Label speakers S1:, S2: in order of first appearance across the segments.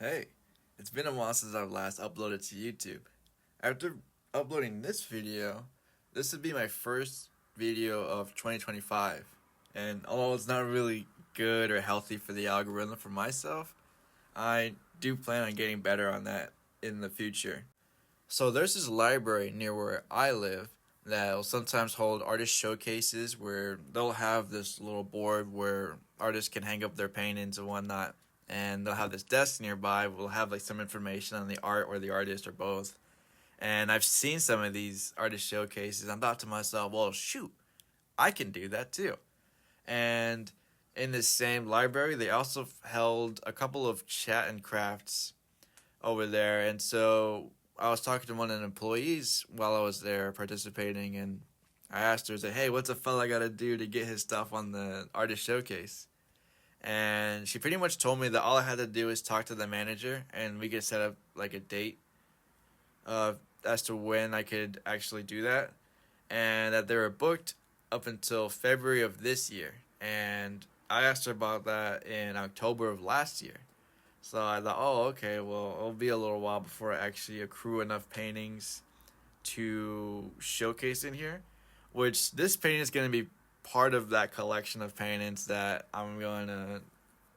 S1: Hey, it's been a while since I've last uploaded to YouTube. After uploading this video, this would be my first video of 2025. And although it's not really good or healthy for the algorithm for myself, I do plan on getting better on that in the future. So there's this library near where I live that will sometimes hold artist showcases where they'll have this little board where artists can hang up their paintings and whatnot. And they'll have this desk nearby. We'll have like some information on the art or the artist or both. And I've seen some of these artist showcases. I thought to myself, well, shoot, I can do that too. And in this same library, they also held a couple of chat and crafts over there. And so I was talking to one of the employees while I was there participating, and I asked her, I said, hey, what's a fella got to do to get his stuff on the artist showcase? And she pretty much told me that all I had to do is talk to the manager, and we could set up like a date as to when I could actually do that, and that they were booked up until February of this year. And I asked her about that in October of last year. So I thought, oh, okay, well, it'll be a little while before I actually accrue enough paintings to showcase in here. Which this painting is going to be part of that collection of paintings that I'm going to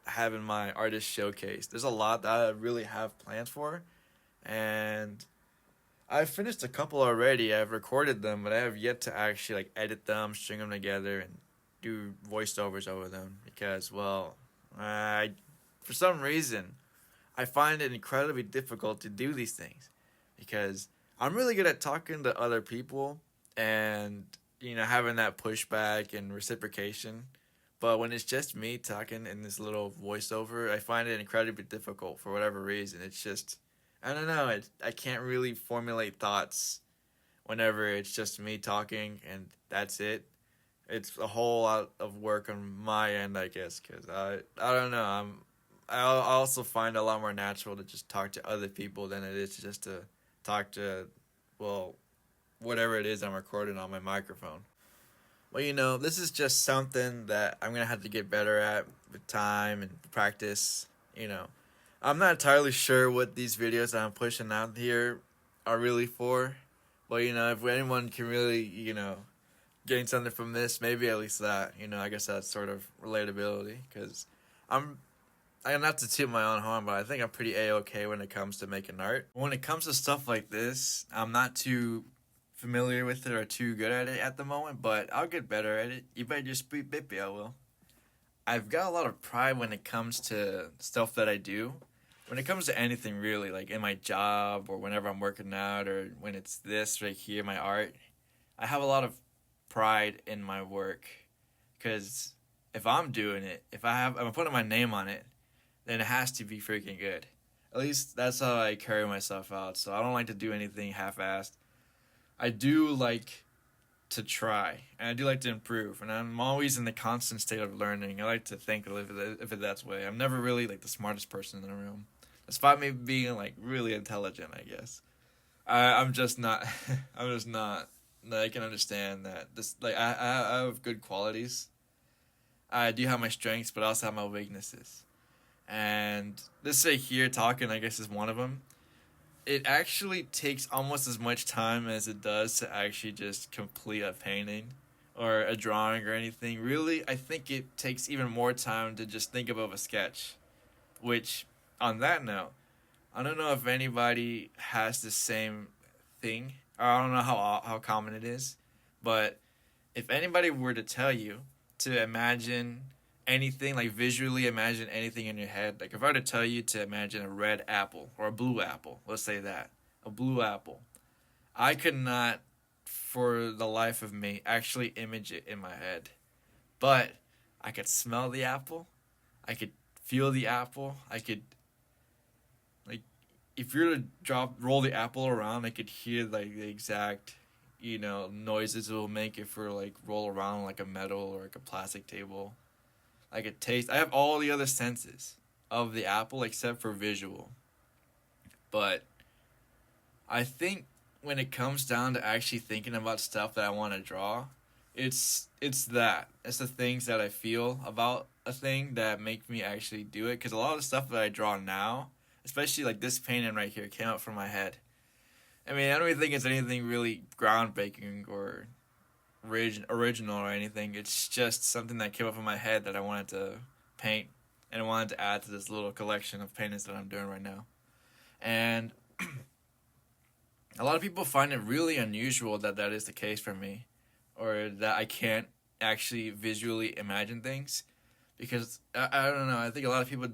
S1: have in my artist showcase. There's a lot that I really have plans for, and I've finished a couple already. I've recorded them, but I have yet to actually like edit them, string them together, and do voiceovers over them because, well, I for some reason I find it incredibly difficult to do these things because I'm really good at talking to other people and having that pushback and reciprocation. But when it's just me talking in this little voiceover, I find it incredibly difficult for whatever reason. It's just, I don't know, I can't really formulate thoughts whenever it's just me talking and that's it. It's a whole lot of work on my end, I guess, because I don't know. I also find it a lot more natural to just talk to other people than it is just to talk to, well, whatever it is I'm recording on my microphone. Well, this is just something that I'm going to have to get better at with time and practice. I'm not entirely sure what these videos that I'm pushing out here are really for. But, if anyone can really, gain something from this, maybe at least that. I guess that's sort of relatability. Because I'm not to toot my own horn, but I think I'm pretty A-okay when it comes to making art. When it comes to stuff like this, I'm not too familiar with it or too good at it at the moment, but I'll get better at it. You better just be bippy, I will. I've got a lot of pride when it comes to stuff that I do. When it comes to anything really, like in my job or whenever I'm working out or when it's this right here, my art, I have a lot of pride in my work because if I'm doing it, if I'm putting my name on it, then it has to be freaking good. At least that's how I carry myself out. So I don't like to do anything half-assed. I do like to try, and I do like to improve, and I'm always in the constant state of learning. I like to think if it that way. I'm never really like the smartest person in the room, despite me being like really intelligent. I guess I'm just not. I'm just not. I can understand that this I have good qualities. I do have my strengths, but I also have my weaknesses. And this right here talking, I guess, is one of them. It actually takes almost as much time as it does to actually just complete a painting or a drawing or anything. Really, I think it takes even more time to just think about a sketch. Which, on that note, I don't know if anybody has the same thing. Or I don't know how common it is. But if anybody were to tell you to imagine anything, like visually imagine anything in your head. Like if I were to tell you to imagine a red apple or a blue apple, let's say that, a blue apple, I could not, for the life of me, actually image it in my head. But I could smell the apple, I could feel the apple, I could, like, if you were to roll the apple around, I could hear like the exact, noises it will make if we like roll around like a metal or like a plastic table. I could taste. I have all the other senses of the apple except for visual. But I think when it comes down to actually thinking about stuff that I want to draw, it's that. It's the things that I feel about a thing that make me actually do it. Because a lot of the stuff that I draw now, especially like this painting right here came out from my head. I mean, I don't even think it's anything really groundbreaking or original or anything. It's just something that came up in my head that I wanted to paint, and I wanted to add to this little collection of paintings that I'm doing right now. And a lot of people find it really unusual that that is the case for me, or that I can't actually visually imagine things, because I don't know. I think a lot of people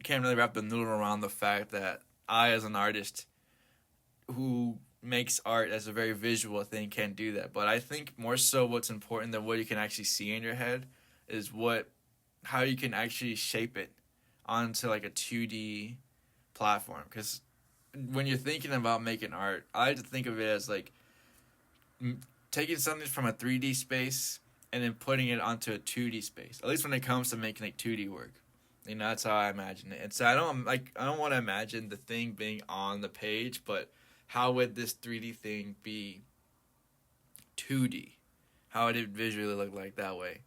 S1: can't really wrap the noodle around the fact that I, as an artist who makes art as a very visual thing, can't do that. But I think more so what's important than what you can actually see in your head is how you can actually shape it onto like a 2D platform. Because when you're thinking about making art, I like to think of it as like taking something from a 3D space and then putting it onto a 2D space. At least when it comes to making like 2D work. You know, that's how I imagine it. And so I don't want to imagine the thing being on the page, but how would this 3D thing be 2D? How would it visually look like that way?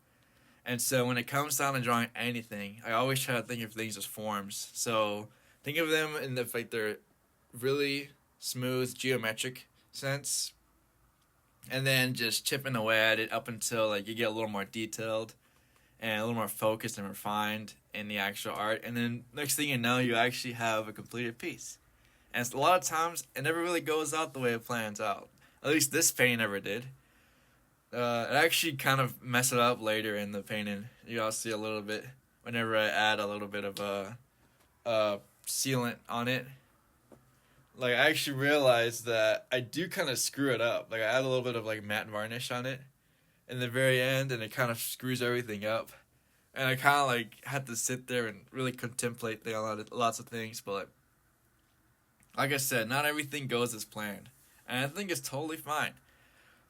S1: And so when it comes down to drawing anything, I always try to think of things as forms. So think of them in the like they're really smooth geometric sense, and then just chipping away at it up until like you get a little more detailed and a little more focused and refined in the actual art. And then next thing you know, you actually have a completed piece. And a lot of times, it never really goes out the way it plans out. At least this painting never did. It actually kind of messed it up later in the painting. You all see a little bit whenever I add a little bit of a sealant on it. Like, I actually realized that I do kind of screw it up. Like, I add a little bit of like matte varnish on it in the very end, and it kind of screws everything up. And I kind of like had to sit there and really contemplate lots of things, but like I said, not everything goes as planned, and I think it's totally fine.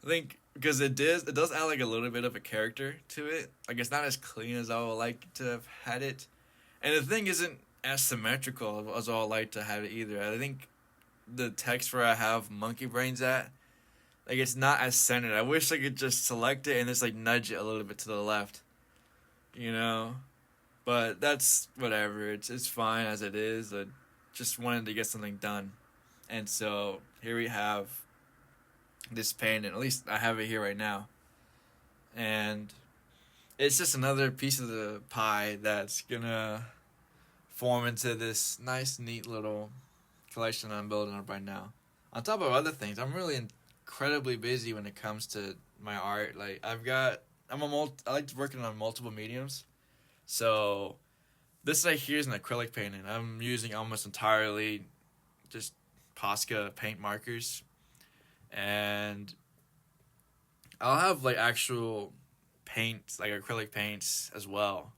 S1: I think because it does add like a little bit of a character to it. Like, it's not as clean as I would like to have had it, and the thing isn't as symmetrical as I would like to have it either. I think the text where I have monkey brains at, like, it's not as centered. I wish I could just select it and just like nudge it a little bit to the left, you know. But that's whatever. It's fine as it is. I just wanted to get something done. And so here we have this painting. At least I have it here right now. And it's just another piece of the pie that's gonna form into this nice, neat little collection I'm building up right now. On top of other things, I'm really incredibly busy when it comes to my art. Like, I like working on multiple mediums. So this right here is an acrylic painting. I'm using almost entirely just Posca paint markers. And I'll have like actual paints, like acrylic paints as well.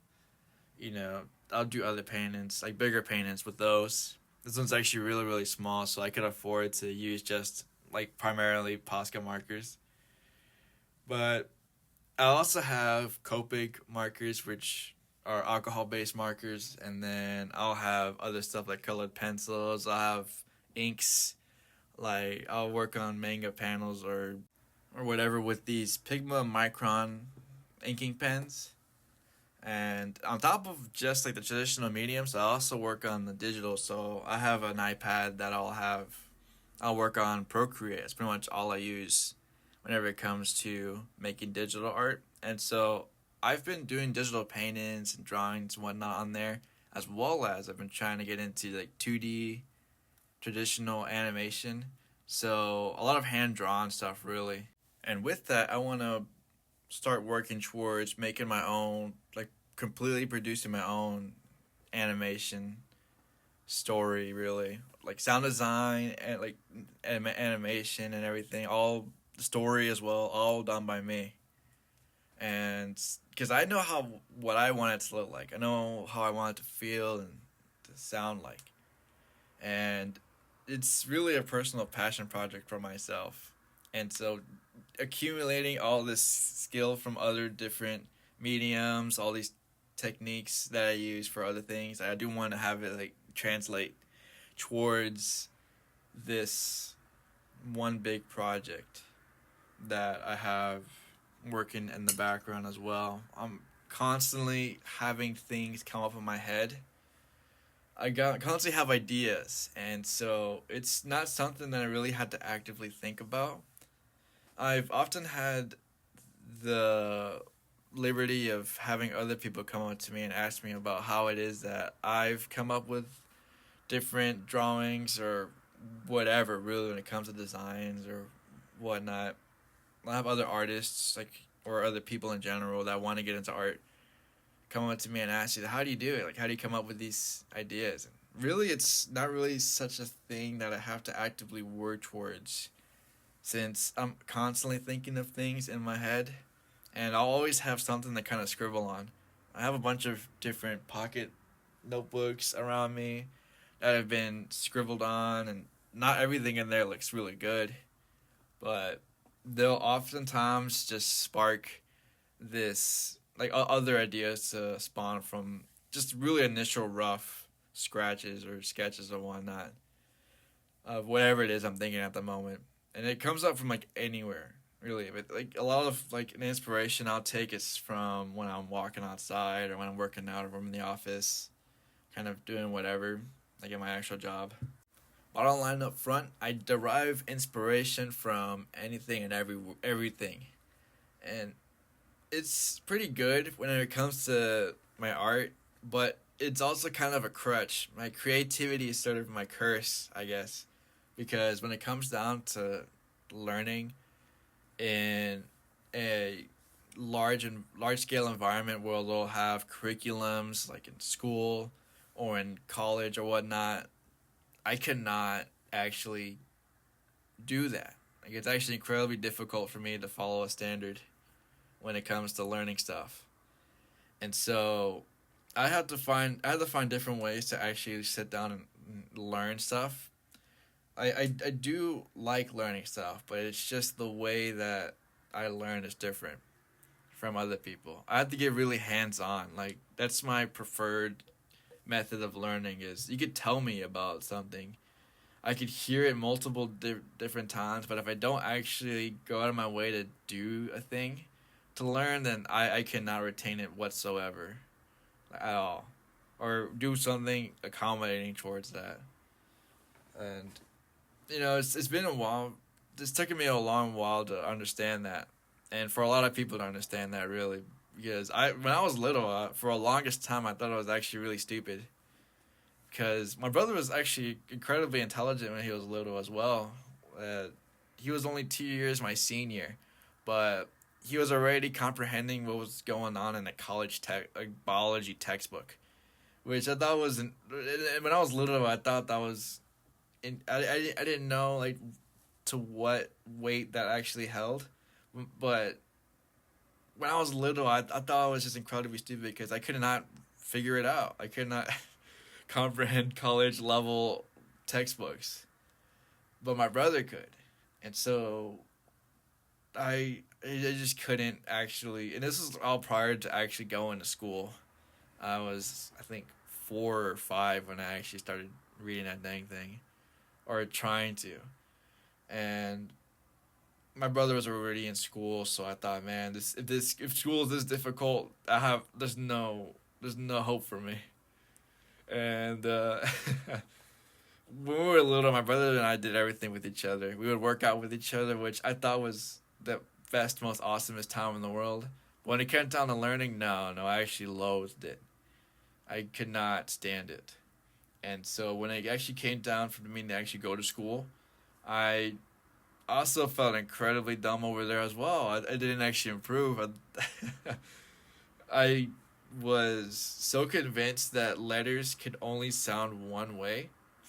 S1: You know, I'll do other paintings, like bigger paintings with those. This one's actually really, really small, so I could afford to use just like primarily Posca markers. But I also have Copic markers, which are alcohol-based markers, and then I'll have other stuff like colored pencils. I'll have inks, like I'll work on manga panels or whatever with these Pigma Micron inking pens. And on top of just like the traditional mediums, I also work on the digital. So I have an iPad that I'll work on Procreate. It's pretty much all I use whenever it comes to making digital art. And so I've been doing digital paintings and drawings and whatnot on there, as well as I've been trying to get into like 2D traditional animation. So a lot of hand-drawn stuff, really. And with that, I want to start working towards making my own, like completely producing my own animation story, really. Like sound design and like animation and everything, all the story as well, all done by me. And because I know what I want it to look like, I know how I want it to feel and to sound like, and it's really a personal passion project for myself. And so accumulating all this skill from other different mediums, all these techniques that I use for other things, I do want to have it like translate towards this one big project that I have working in the background as well. I'm constantly having things come up in my head constantly have ideas, and so it's not something that I really had to actively think about. I've often had the liberty of having other people come up to me and ask me about how it is that I've come up with different drawings or whatever, really, when it comes to designs or whatnot. I have other artists, like, or other people in general that want to get into art come up to me and ask you, how do you do it? Like, how do you come up with these ideas? And really, it's not really such a thing that I have to actively work towards, since I'm constantly thinking of things in my head, and I'll always have something to kind of scribble on. I have a bunch of different pocket notebooks around me that have been scribbled on, and not everything in there looks really good, but they'll oftentimes just spark this, like, other ideas to spawn from just really initial rough scratches or sketches or whatnot of whatever it is I'm thinking at the moment. And it comes up from, like, anywhere, really. But, like, a lot of, like, an inspiration I'll take is from when I'm walking outside or when I'm working out or I'm in the office, kind of doing whatever, like in my actual job. Bottom line up front, I derive inspiration from anything and everything. And it's pretty good when it comes to my art, but it's also kind of a crutch. My creativity is sort of my curse, I guess, because when it comes down to learning in a large scale environment where they'll have curriculums like in school or in college or whatnot, I cannot actually do that. Like, it's actually incredibly difficult for me to follow a standard when it comes to learning stuff. And so I had to find different ways to actually sit down and learn stuff. I do like learning stuff, but it's just the way that I learn is different from other people. I have to get really hands on. Like, that's my preferred method of learning. Is you could tell me about something, I could hear it multiple different times, but if I don't actually go out of my way to do a thing to learn, then I cannot retain it whatsoever at all, or do something accommodating towards that. And it's been a while. It's taken me a long while to understand that, and for a lot of people to understand that, really, because when I was little, for a longest time I thought I was actually really stupid, because my brother was actually incredibly intelligent when he was little as well. He was only 2 years my senior, but he was already comprehending what was going on in a biology textbook, which I thought was when I was little, I thought that was, I didn't know, like, to what weight that actually held, but when I was little, I thought I was just incredibly stupid because I could not figure it out. I could not comprehend college level textbooks, but my brother could, and so I just couldn't actually. And this was all prior to actually going to school. I was, I think, 4 or 5 when I actually started reading that dang thing, or trying to, and my brother was already in school, so I thought, man, if school is this difficult, there's no hope for me. And when we were little, my brother and I did everything with each other. We would work out with each other, which I thought was the best, most awesomest time in the world. When it came down to learning, no, I actually loathed it. I could not stand it. And so when it actually came down for me to actually go to school, I also felt incredibly dumb over there as well. I didn't actually improve. I was so convinced that letters could only sound one way.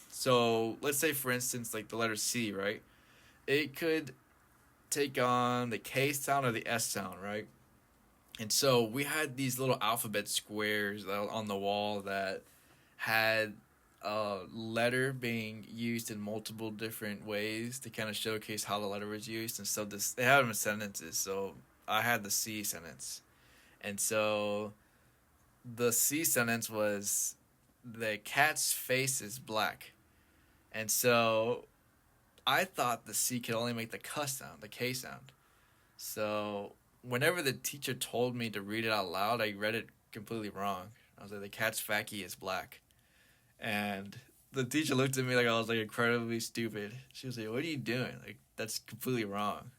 S1: So let's say, for instance, like the letter C, right? It could take on the K sound or the S sound, right? And so we had these little alphabet squares on the wall that had a letter being used in multiple different ways to kind of showcase how the letter was used. And so they had them in sentences. So I had the C sentence. And so the C sentence was, the cat's face is black. And so I thought the C could only make the K sound, the K sound. So whenever the teacher told me to read it out loud, I read it completely wrong. I was like, the cat's facky is black. And the teacher looked at me like I was like incredibly stupid. She was like, "What are you doing? Like that's completely wrong."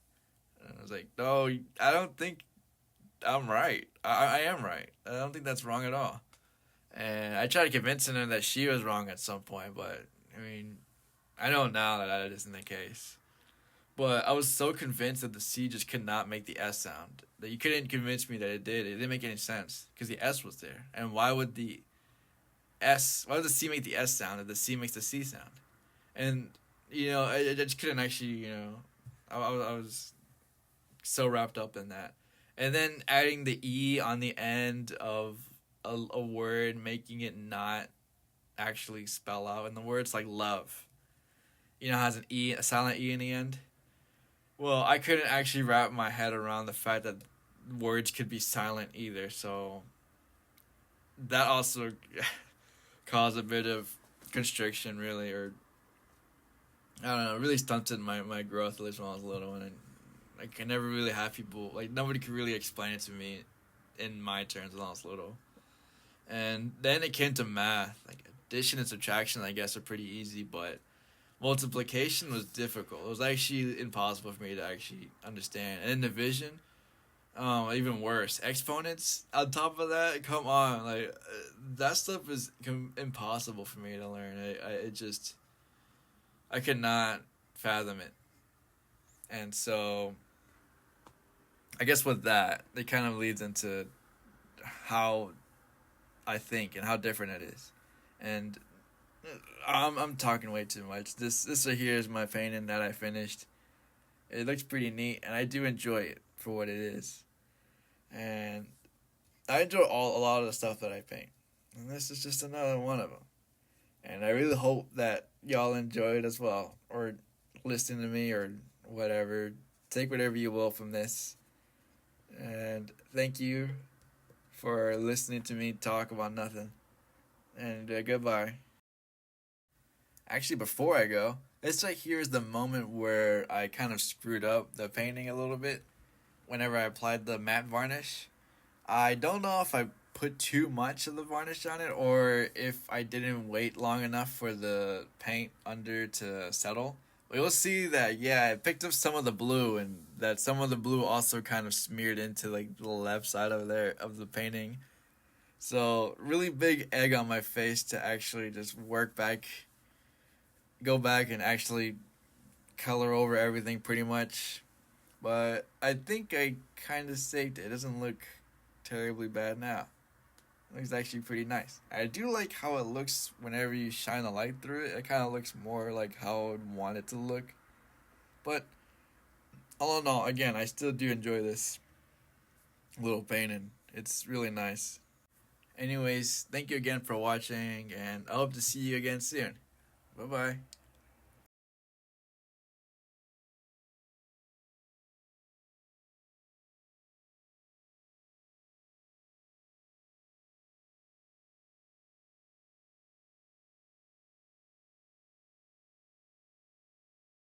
S1: And I was like, "No, I don't think I'm right. I am right. I don't think that's wrong at all." And I tried convincing her that she was wrong at some point, but I mean, I know now that that isn't the case. But I was so convinced that the C just could not make the S sound that you couldn't convince me that it did. It didn't make any sense because the S was there. And why would the Why would the C make the S sound if the C makes the C sound? And I just couldn't actually, I was so wrapped up in that. And then adding the E on the end of a word, making it not actually spell out. And the word's like love. It has an E, a silent E in the end. Well, I couldn't actually wrap my head around the fact that words could be silent either. So that also caused a bit of constriction, really, or I don't know, really stunted my growth at least when I was little. And I could never really have people, like, nobody could really explain it to me in my terms when I was little. And then it came to math. Like, addition and subtraction, I guess, are pretty easy, but multiplication was difficult. It was actually impossible for me to actually understand. And then division, even worse. Exponents, on top of that, come on. Like, that stuff is impossible for me to learn. I could not fathom it. And so, I guess with that, it kind of leads into how I think and how different it is. And I'm talking way too much. This right here is my painting that I finished. It looks pretty neat, and I do enjoy it for what it is. And I enjoy a lot of the stuff that I paint, and this is just another one of them. And I really hope that y'all enjoy it as well, or listen to me, or whatever. Take whatever you will from this. And thank you for listening to me talk about nothing. And goodbye. Actually, before I go, this right here is the moment where I kind of screwed up the painting a little bit whenever I applied the matte varnish. I don't know if I put too much of the varnish on it or if I didn't wait long enough for the paint under to settle. But you'll see that, yeah, I picked up some of the blue, and that some of the blue also kind of smeared into like the left side of there of the painting. So really big egg on my face to actually just go back and actually color over everything pretty much. But I think I kind of saved it. It doesn't look terribly bad now. It looks actually pretty nice. I do like how it looks whenever you shine a light through it. It kind of looks more like how I would want it to look. But all in all, again, I still do enjoy this little painting. It's really nice. Anyways, thank you again for watching, and I hope to see you again soon. Bye-bye.